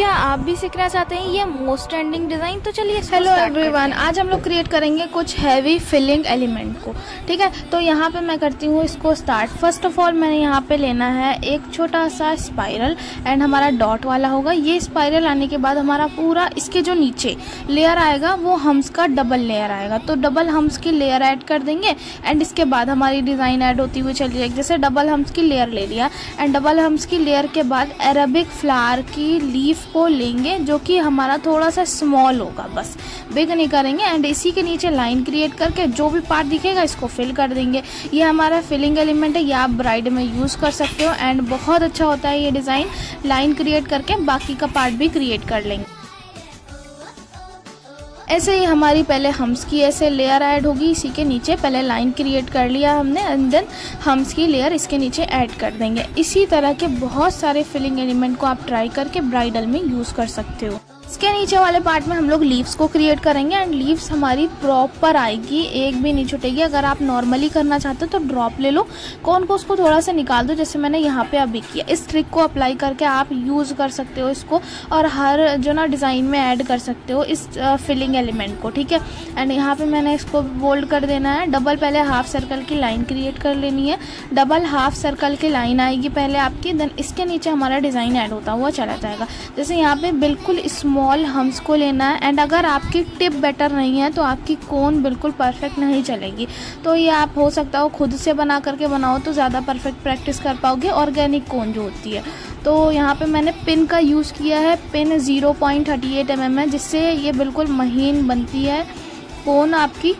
क्या आप भी सीखना चाहते हैं ये मोस्ट ट्रेंडिंग डिज़ाइन? तो चलिए हेलो एवरीवन, आज हम लोग क्रिएट करेंगे कुछ हैवी फिलिंग एलिमेंट को। ठीक है, तो यहाँ पे मैं करती हूँ इसको स्टार्ट। फर्स्ट ऑफ ऑल मैंने यहाँ पे लेना है एक छोटा सा स्पाइरल एंड हमारा डॉट वाला होगा। ये स्पाइरल आने के बाद हमारा पूरा इसके जो नीचे लेयर आएगा वो हम्स का डबल लेयर आएगा, तो डबल हम्स की लेयर ऐड कर देंगे एंड इसके बाद हमारी डिज़ाइन ऐड होती हुई चली जाएगी। जैसे डबल हम्स की लेयर ले लिया एंड डबल हम्स की लेयर के बाद अरेबिक फ्लावर की लीफ को लेंगे जो कि हमारा थोड़ा सा स्मॉल होगा, बस बिग नहीं करेंगे। एंड इसी के नीचे लाइन क्रिएट करके जो भी पार्ट दिखेगा इसको फिल कर देंगे। ये हमारा फिलिंग एलिमेंट है, ये आप ब्राइड में यूज़ कर सकते हो एंड बहुत अच्छा होता है ये डिज़ाइन। लाइन क्रिएट करके बाकी का पार्ट भी क्रिएट कर लेंगे। ऐसे ही हमारी पहले हम्स की ऐसे लेयर ऐड होगी, इसी के नीचे पहले लाइन क्रिएट कर लिया हमने एंड देन हम्स की लेयर इसके नीचे ऐड कर देंगे। इसी तरह के बहुत सारे फिलिंग एलिमेंट को आप ट्राई करके ब्राइडल में यूज़ कर सकते हो। इसके नीचे वाले पार्ट में हम लोग लीव्स को क्रिएट करेंगे एंड लीव्स हमारी प्रॉपर आएगी, एक भी नहीं छूटेगी। अगर आप नॉर्मली करना चाहते हो तो ड्रॉप ले लो, कोन को उसको थोड़ा सा निकाल दो जैसे मैंने यहाँ पे अभी किया। इस ट्रिक को अप्लाई करके आप यूज़ कर सकते हो इसको और हर जो ना डिज़ाइन में ऐड कर सकते हो इस फिलिंग एलिमेंट को। ठीक है, एंड यहाँ पे मैंने इसको बोल्ड कर देना है। डबल पहले हाफ सर्कल की लाइन क्रिएट कर लेनी है, डबल हाफ सर्कल की लाइन आएगी पहले आपकी, देन इसके नीचे हमारा डिज़ाइन ऐड होता हुआ चला जाएगा। जैसे यहाँ पे बिल्कुल स्मॉल हम्स को लेना है एंड अगर आपकी टिप बेटर नहीं है तो आपकी कोन बिल्कुल परफेक्ट नहीं चलेगी। तो ये आप हो सकता हो खुद से बना करके बनाओ तो ज़्यादा परफेक्ट प्रैक्टिस कर पाओगे, ऑर्गेनिक कोन जो होती है। तो यहाँ पे मैंने पिन का यूज़ किया है, पिन 0.38 mm है, जिससे ये बिल्कुल महीन बनती है कोन आपकी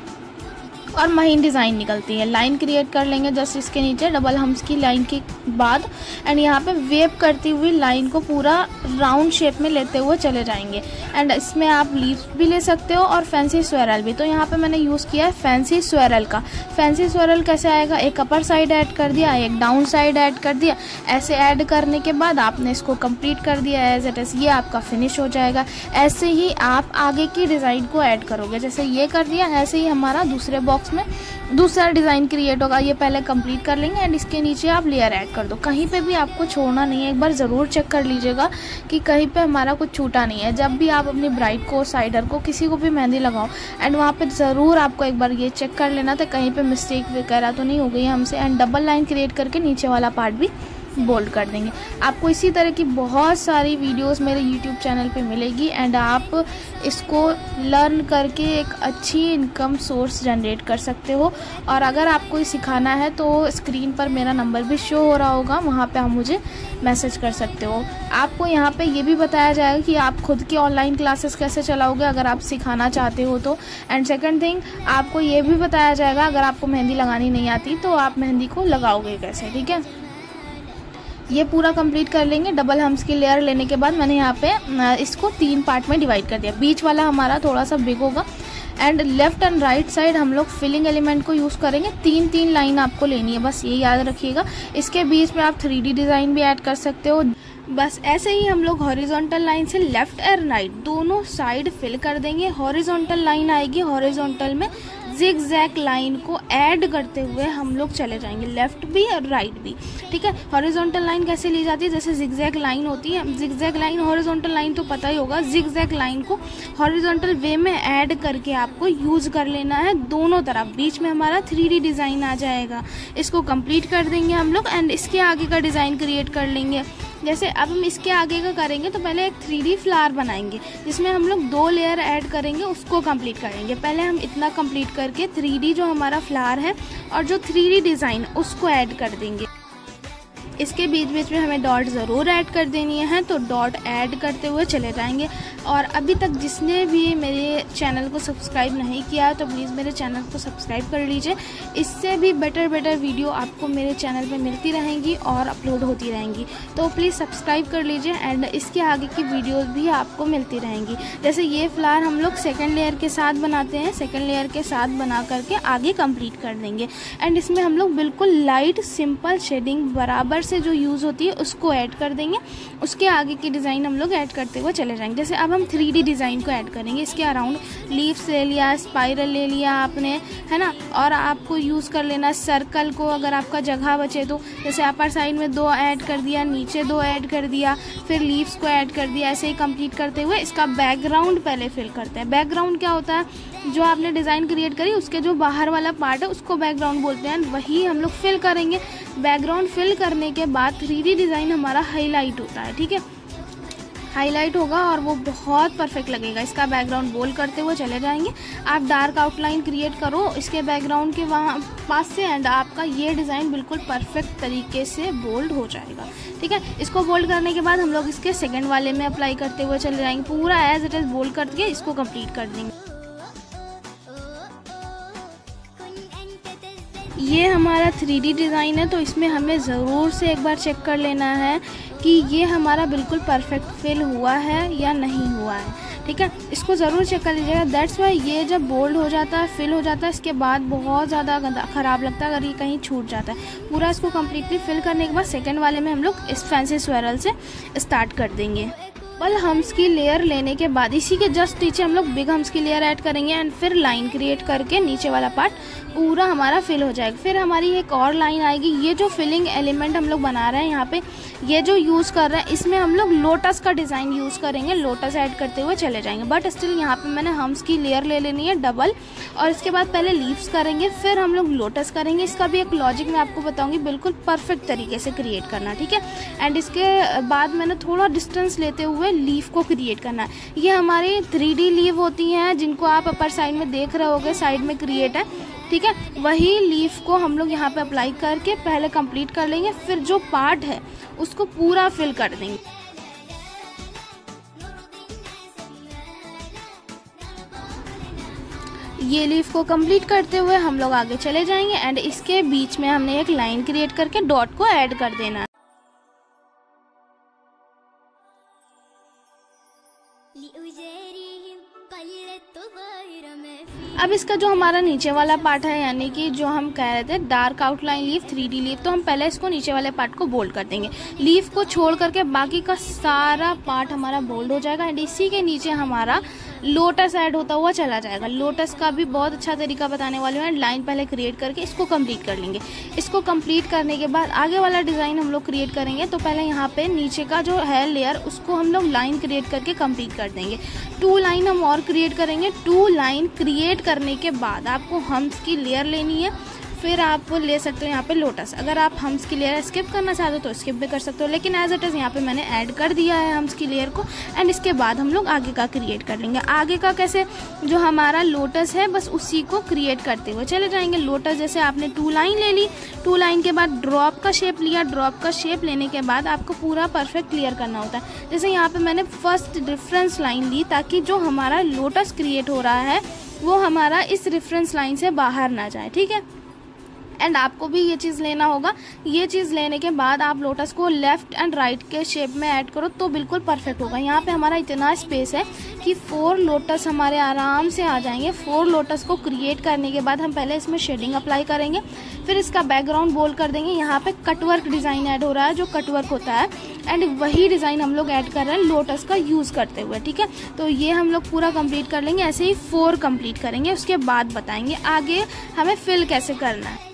और महीन डिज़ाइन निकलती है। लाइन क्रिएट कर लेंगे जस्ट इसके नीचे डबल हम्स की लाइन के बाद एंड यहाँ पे वेव करती हुई लाइन को पूरा राउंड शेप में लेते हुए चले जाएंगे। एंड इसमें आप लीव्स भी ले सकते हो और फैंसी स्वेरल भी। तो यहाँ पे मैंने यूज़ किया है फैंसी स्वेरल का। फैंसी स्वेरल कैसे आएगा, एक अपर साइड ऐड कर दिया, एक डाउन साइड ऐड कर दिया। ऐसे ऐड करने के बाद आपने इसको कंप्लीट कर दिया एज इट इज़, ये आपका फिनिश हो जाएगा। ऐसे ही आप आगे की डिज़ाइन को ऐड करोगे, जैसे ये कर दिया, ऐसे ही हमारा दूसरे बॉक्स में दूसरा डिज़ाइन क्रिएट होगा। ये पहले कंप्लीट कर लेंगे एंड इसके नीचे आप लेयर ऐड कर दो। कहीं पे भी आपको छोड़ना नहीं है, एक बार ज़रूर चेक कर लीजिएगा कि कहीं पे हमारा कुछ छूटा नहीं है। जब भी आप अपनी ब्राइड को, साइडर को, किसी को भी मेहंदी लगाओ एंड वहाँ पे ज़रूर आपको एक बार ये चेक कर लेना था कहीं पे मिस्टेक वगैरह तो नहीं हो गई हमसे। एंड डबल लाइन क्रिएट करके नीचे वाला पार्ट भी बोल्ड कर देंगे। आपको इसी तरह की बहुत सारी वीडियोस मेरे YouTube चैनल पे मिलेगी एंड आप इसको लर्न करके एक अच्छी इनकम सोर्स जनरेट कर सकते हो। और अगर आपको ये सिखाना है तो स्क्रीन पर मेरा नंबर भी शो हो रहा होगा, वहाँ पे आप मुझे मैसेज कर सकते हो। आपको यहाँ पे ये भी बताया जाएगा कि आप खुद की ऑनलाइन क्लासेस कैसे चलाओगे अगर आप सिखाना चाहते हो तो। एंड सेकंड थिंग, आपको ये भी बताया जाएगा अगर आपको मेहंदी लगानी नहीं आती तो आप मेहंदी को लगाओगे कैसे। ठीक है, ये पूरा कंप्लीट कर लेंगे। डबल हम्स की लेयर लेने के बाद मैंने यहाँ पे इसको 3 पार्ट में डिवाइड कर दिया। बीच वाला हमारा थोड़ा सा बिग होगा and left and right side हम लोग फिलिंग एलिमेंट को यूज़ करेंगे। 3-3 लाइन आपको लेनी है, बस ये याद रखिएगा। इसके बीच में आप 3D डिज़ाइन भी ऐड कर सकते हो। बस ऐसे ही हम लोग हॉरिजॉन्टल लाइन से लेफ्ट एंड राइट दोनों साइड फिल कर देंगे। हॉरिजॉन्टल लाइन आएगी, हॉरिजॉन्टल में जिग-जैग लाइन को ऐड करते हुए हम लोग चले जाएंगे, लेफ्ट भी और राइट भी। ठीक है, हॉरिजॉन्टल लाइन कैसे ली जाती है, जैसे जिग-जैग लाइन होती है, जिग-जैग लाइन, हॉरिजॉन्टल लाइन तो पता ही होगा। जिग-जैग लाइन को हॉरिजॉन्टल वे में ऐड करके आपको यूज़ कर लेना है दोनों तरफ। बीच में हमारा 3D डिज़ाइन आ जाएगा, इसको कंप्लीट कर देंगे हम लोग एंड इसके आगे का डिज़ाइन क्रिएट कर लेंगे। जैसे अब हम इसके आगे का करेंगे तो पहले एक 3D फ्लावर बनाएंगे जिसमें हम लोग 2 लेयर ऐड करेंगे, उसको कंप्लीट करेंगे। पहले हम इतना कंप्लीट करके 3D जो हमारा फ्लावर है और जो 3D डिज़ाइन उसको ऐड कर देंगे। इसके बीच बीच में हमें डॉट ज़रूर ऐड कर देनी है, तो डॉट ऐड करते हुए चले जाएंगे। और अभी तक जिसने भी मेरे चैनल को सब्सक्राइब नहीं किया है तो प्लीज़ मेरे चैनल को सब्सक्राइब कर लीजिए। इससे भी बेटर वीडियो आपको मेरे चैनल पे मिलती रहेंगी और अपलोड होती रहेंगी, तो प्लीज़ सब्सक्राइब कर लीजिए एंड इसके आगे की वीडियोस भी आपको मिलती रहेंगी। जैसे ये फ्लावर हम लोग सेकेंड लेयर के साथ बनाते हैं, सेकेंड लेयर के साथ बना करके आगे कंप्लीट कर देंगे। एंड इसमें हम लोग बिल्कुल लाइट सिंपल शेडिंग बराबर से जो यूज़ होती है उसको ऐड कर देंगे। उसके आगे की डिज़ाइन हम लोग ऐड करते हुए चले जाएंगे। जैसे अब हम 3D डिज़ाइन को ऐड करेंगे। इसके अराउंड लीव्स ले लिया, स्पाइरल ले लिया आपने, है ना, और आपको यूज़ कर लेना सर्कल को, अगर आपका जगह बचे तो। जैसे अपर साइड में 2 ऐड कर दिया, नीचे 2 ऐड कर दिया, फिर लीव्स को ऐड कर दिया। ऐसे ही कंप्लीट करते हुए इसका बैकग्राउंड पहले फिल करते हैं। बैकग्राउंड क्या होता है, जो आपने डिज़ाइन क्रिएट करी उसके जो बाहर वाला पार्ट है उसको बैकग्राउंड बोलते हैं, वही हम लोग फिल करेंगे। बैकग्राउंड फिल करने के बाद 3D डिज़ाइन हमारा हाईलाइट होता है, ठीक है, हाईलाइट होगा और वो बहुत परफेक्ट लगेगा। इसका बैकग्राउंड बोल्ड करते हुए चले जाएंगे। आप डार्क आउटलाइन क्रिएट करो इसके बैकग्राउंड के वहाँ पास से, एंड आपका ये डिज़ाइन बिल्कुल परफेक्ट तरीके से बोल्ड हो जाएगा, ठीक है। इसको बोल्ड करने के बाद हम लोग इसके सेकंड वाले में अप्लाई करते हुए चले जाएंगे। पूरा एज इट इज़ बोल्ड करके इसको कंप्लीट कर देंगे। ये हमारा 3D डिज़ाइन है, तो इसमें हमें ज़रूर से एक बार चेक कर लेना है कि ये हमारा बिल्कुल परफेक्ट फिल हुआ है या नहीं हुआ है, ठीक है। इसको ज़रूर चेक कर लीजिएगा। दैट्स वाई ये जब बोल्ड हो जाता है, फिल हो जाता है, इसके बाद बहुत ज़्यादा ख़राब लगता है अगर ये कहीं छूट जाता है। पूरा इसको कम्प्लीटली फिल करने के बाद सेकेंड वाले में हम लोग इस फैंसी स्वेरल से स्टार्ट कर देंगे। डबल हम्स की लेयर लेने के बाद इसी के जस्ट नीचे हम लोग बिग हम्स की लेयर ऐड करेंगे, एंड फिर लाइन क्रिएट करके नीचे वाला पार्ट पूरा हमारा फिल हो जाएगा। फिर हमारी एक और लाइन आएगी। ये जो फिलिंग एलिमेंट हम लोग बना रहे हैं यहाँ पे, ये जो यूज़ कर रहे हैं, इसमें हम लोग लोटस का डिज़ाइन यूज़ करेंगे। लोटस ऐड करते हुए चले जाएंगे, बट स्टिल यहाँ पे मैंने हम्स की लेयर ले लेनी है डबल, और इसके बाद पहले लीव्स करेंगे, फिर हम लोग लोटस करेंगे। इसका भी एक लॉजिक मैं आपको बताऊँगी, बिल्कुल परफेक्ट तरीके से क्रिएट करना, ठीक है। एंड इसके बाद मैंने थोड़ा डिस्टेंस लेते हुए लीफ को क्रिएट करना है। ये हमारी 3D लीव होती हैं, जिनको आप अपर साइड में देख रहे होगे, साइड में क्रिएट है, ठीक है। वही लीफ को हम लोग यहाँ पे अप्लाई करके पहले कंप्लीट कर लेंगे, फिर जो पार्ट है उसको पूरा फिल कर देंगे। ये लीफ को कंप्लीट करते हुए हम लोग आगे चले जाएंगे, एंड इसके बीच में हमने एक लाइन क्रिएट करके डॉट को ऐड कर देना है। अब इसका जो हमारा नीचे वाला पार्ट है, यानी कि जो हम कह रहे थे dark outline leaf 3D leaf, तो हम पहले इसको नीचे वाले पार्ट को बोल्ड कर देंगे। लीफ को छोड़ करके बाकी का सारा पार्ट हमारा बोल्ड हो जाएगा, एंड इसी के नीचे हमारा लोटस ऐड होता हुआ चला जाएगा। लोटस का भी बहुत अच्छा तरीका बताने वाले हैं। लाइन पहले क्रिएट करके इसको कंप्लीट कर लेंगे। इसको कंप्लीट करने के बाद आगे वाला डिज़ाइन हम लोग क्रिएट करेंगे। तो पहले यहाँ पे नीचे का जो है लेयर, उसको हम लोग लाइन क्रिएट करके कंप्लीट कर देंगे। 2 लाइन हम और क्रिएट करेंगे। 2 लाइन क्रिएट करने के बाद आपको हम्स की लेयर लेनी है, फिर आप ले सकते हो यहाँ पे लोटस। अगर आप हम्स की लेयर स्किप करना चाहते हो तो स्किप भी कर सकते हो, लेकिन एज इट इज़ यहाँ पे मैंने ऐड कर दिया है हम्स की लेयर को। एंड इसके बाद हम लोग आगे का क्रिएट कर लेंगे। आगे का कैसे, जो हमारा लोटस है बस उसी को क्रिएट करते हुए चले जाएंगे। लोटस जैसे आपने 2 लाइन ले ली, 2 लाइन के बाद ड्रॉप का शेप लिया। ड्रॉप का शेप लेने के बाद आपको पूरा परफेक्ट क्लियर करना होता है। जैसे यहाँ पे मैंने फर्स्ट डिफरेंस लाइन ली, ताकि जो हमारा लोटस क्रिएट हो रहा है वो हमारा इस रेफरेंस लाइन से बाहर ना जाए, ठीक है। एंड आपको भी ये चीज़ लेना होगा। ये चीज़ लेने के बाद आप लोटस को लेफ़्ट एंड राइट के शेप में ऐड करो तो बिल्कुल परफेक्ट होगा। यहाँ पे हमारा इतना स्पेस है कि 4 लोटस हमारे आराम से आ जाएंगे। 4 लोटस को क्रिएट करने के बाद हम पहले इसमें शेडिंग अप्लाई करेंगे, फिर इसका बैकग्राउंड बोल्ड कर देंगे। यहाँ पे कटवर्क डिज़ाइन ऐड हो रहा है, जो कटवर्क होता है, एंड वही डिज़ाइन हम लोग ऐड कर रहे हैं लोटस का यूज़ करते हुए, ठीक है। तो ये हम लोग पूरा कंप्लीट कर लेंगे। ऐसे ही 4 कंप्लीट करेंगे, उसके बाद बताएंगे आगे हमें फिल कैसे करना है।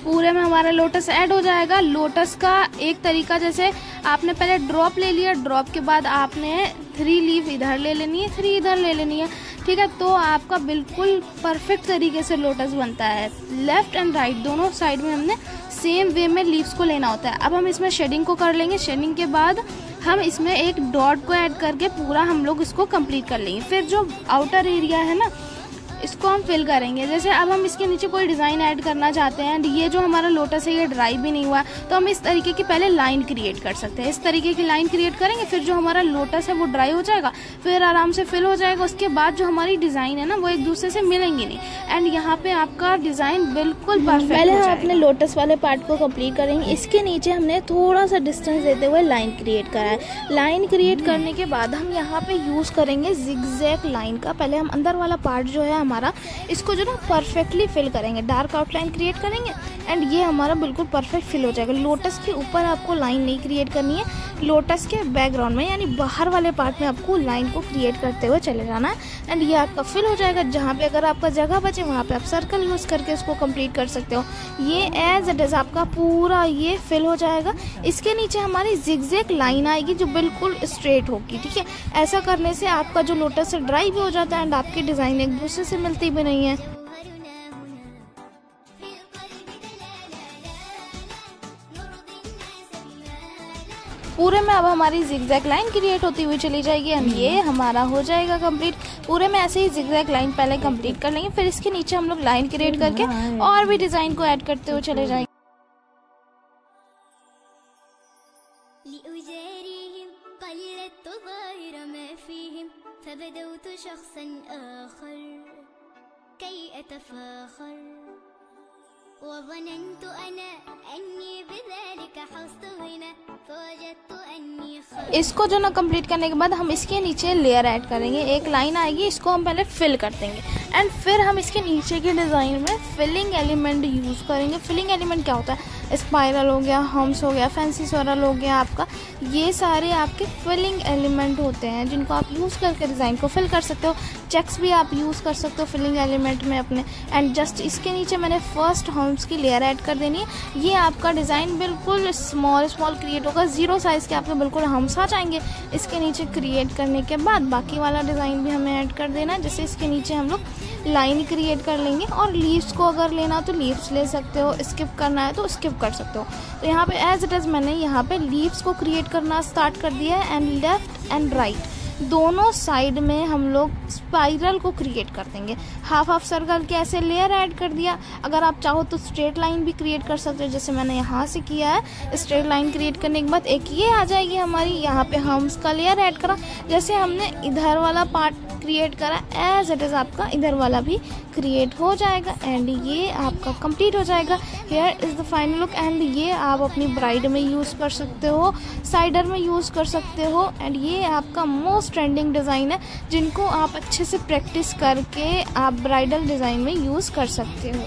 पूरे में हमारा लोटस ऐड हो जाएगा। लोटस का एक तरीका, जैसे आपने पहले ड्रॉप ले लिया, ड्रॉप के बाद आपने 3 लीफ इधर ले लेनी है, 3 इधर ले लेनी है, ठीक है। तो आपका बिल्कुल परफेक्ट तरीके से लोटस बनता है। लेफ्ट एंड राइट दोनों साइड में हमने सेम वे में लीव्स को लेना होता है। अब हम इसमें शेडिंग को कर लेंगे। शेडिंग के बाद हम इसमें एक डॉट को ऐड करके पूरा हम लोग इसको कंप्लीट कर लेंगे। फिर जो आउटर एरिया है ना, इसको हम फिल करेंगे। जैसे अब हम इसके नीचे कोई डिज़ाइन ऐड करना चाहते हैं, ये जो हमारा लोटस है ये ड्राई भी नहीं हुआ, तो हम इस तरीके की पहले लाइन क्रिएट कर सकते हैं। इस तरीके की लाइन क्रिएट करेंगे, फिर जो हमारा लोटस है वो ड्राई हो जाएगा, फिर आराम से फिल हो जाएगा। उसके बाद जो हमारी डिज़ाइन है ना, वो एक दूसरे से मिलेंगे नहीं, एंड यहाँ पे आपका डिज़ाइन बिल्कुल परफेक्ट। पहले हम अपने लोटस वाले पार्ट को कंप्लीट करेंगे। इसके नीचे हमने थोड़ा सा डिस्टेंस देते हुए लाइन क्रिएट करा है। लाइन क्रिएट करने के बाद हम यहाँ पे यूज़ करेंगे जिगजैग लाइन का। पहले हम अंदर वाला पार्ट जो है हमारा इसको जो ना परफेक्टली फिल करेंगे, डार्क आउटलाइन क्रिएट करेंगे एंड ये हमारा बिल्कुल परफेक्ट फिल हो जाएगा। लोटस के ऊपर आपको लाइन नहीं क्रिएट करनी है, लोटस के बैकग्राउंड में यानी बाहर वाले पार्ट में आपको लाइन को क्रिएट करते हुए चले जाना है एंड ये आपका फिल हो जाएगा। जहाँ पे अगर आपका जगह बचे वहाँ पे आप सर्कल यूज़ करके इसको कंप्लीट कर सकते हो। ये एज इट इज़ आपका पूरा ये फिल हो जाएगा। इसके नीचे हमारी जिगजैग लाइन आएगी जो बिल्कुल स्ट्रेट होगी, ठीक है। ऐसा करने से आपका जो लोटस है ड्राई भी हो जाता है एंड आपकी डिज़ाइन एक दूसरे से मिलती भी नहीं है। पूरे में अब हमारी जिगजैग लाइन क्रिएट होती हुई चली जाएगी एंड ये हमारा हो जाएगा कंप्लीट। पूरे में ऐसे ही जिगजैग लाइन पहले कंप्लीट कर लेंगे, फिर इसके नीचे हम लोग लाइन क्रिएट करके और भी डिज़ाइन को ऐड करते हुए चले जाएंगे। इसको जो ना कंप्लीट करने के बाद हम इसके नीचे लेयर ऐड करेंगे। एक लाइन आएगी, इसको हम पहले फिल कर देंगे एंड फिर हम इसके नीचे के डिज़ाइन में फिलिंग एलिमेंट यूज़ करेंगे। फिलिंग एलिमेंट क्या होता है? स्पाइरल हो गया, हम्स हो गया, फैंसी स्वरल हो गया आपका, ये सारे आपके फिलिंग एलिमेंट होते हैं जिनको आप यूज़ करके डिज़ाइन को फिल कर सकते हो। चेक्स भी आप यूज़ कर सकते हो फिलिंग एलिमेंट में अपने। एंड जस्ट इसके नीचे मैंने फर्स्ट हम्स की लेयर ऐड कर देनी है। ये आपका डिज़ाइन बिल्कुल स्मॉल क्रिएट होगा, 0 साइज़ के आपके बिल्कुल हम्स आ जाएंगे। इसके नीचे क्रिएट करने के बाद बाकी वाला डिज़ाइन भी हमें ऐड कर देना है। जैसे इसके नीचे हम लोग लाइन क्रिएट कर लेंगे और लीव्स को अगर लेना तो लीव्स ले सकते हो, स्किप करना है तो स्किप कर सकते हो। तो यहाँ पे एज इट इज़ मैंने यहाँ पे लीव्स को क्रिएट करना स्टार्ट कर दिया है एंड लेफ्ट एंड राइट दोनों साइड में हम लोग स्पाइरल को क्रिएट कर देंगे। हाफ सर्कल के ऐसे लेयर ऐड कर दिया। अगर आप चाहो तो स्ट्रेट लाइन भी क्रिएट कर सकते हो, जैसे मैंने यहाँ से किया है। स्ट्रेट लाइन क्रिएट करने के बाद एक ये आ जाएगी हमारी, यहाँ पे हम्स का लेयर ऐड करा। जैसे हमने इधर वाला पार्ट क्रिएट करा एज इट इज़ आपका इधर वाला भी क्रिएट हो जाएगा एंड ये आपका कंप्लीट हो जाएगा। Here is the final look and ये आप अपनी ब्राइड में यूज़ कर सकते हो, साइडर में यूज़ कर सकते हो एंड ये आपका मोस्ट ट्रेंडिंग डिज़ाइन है जिनको आप अच्छे से प्रैक्टिस करके आप ब्राइडल डिज़ाइन में यूज़ कर सकते हो।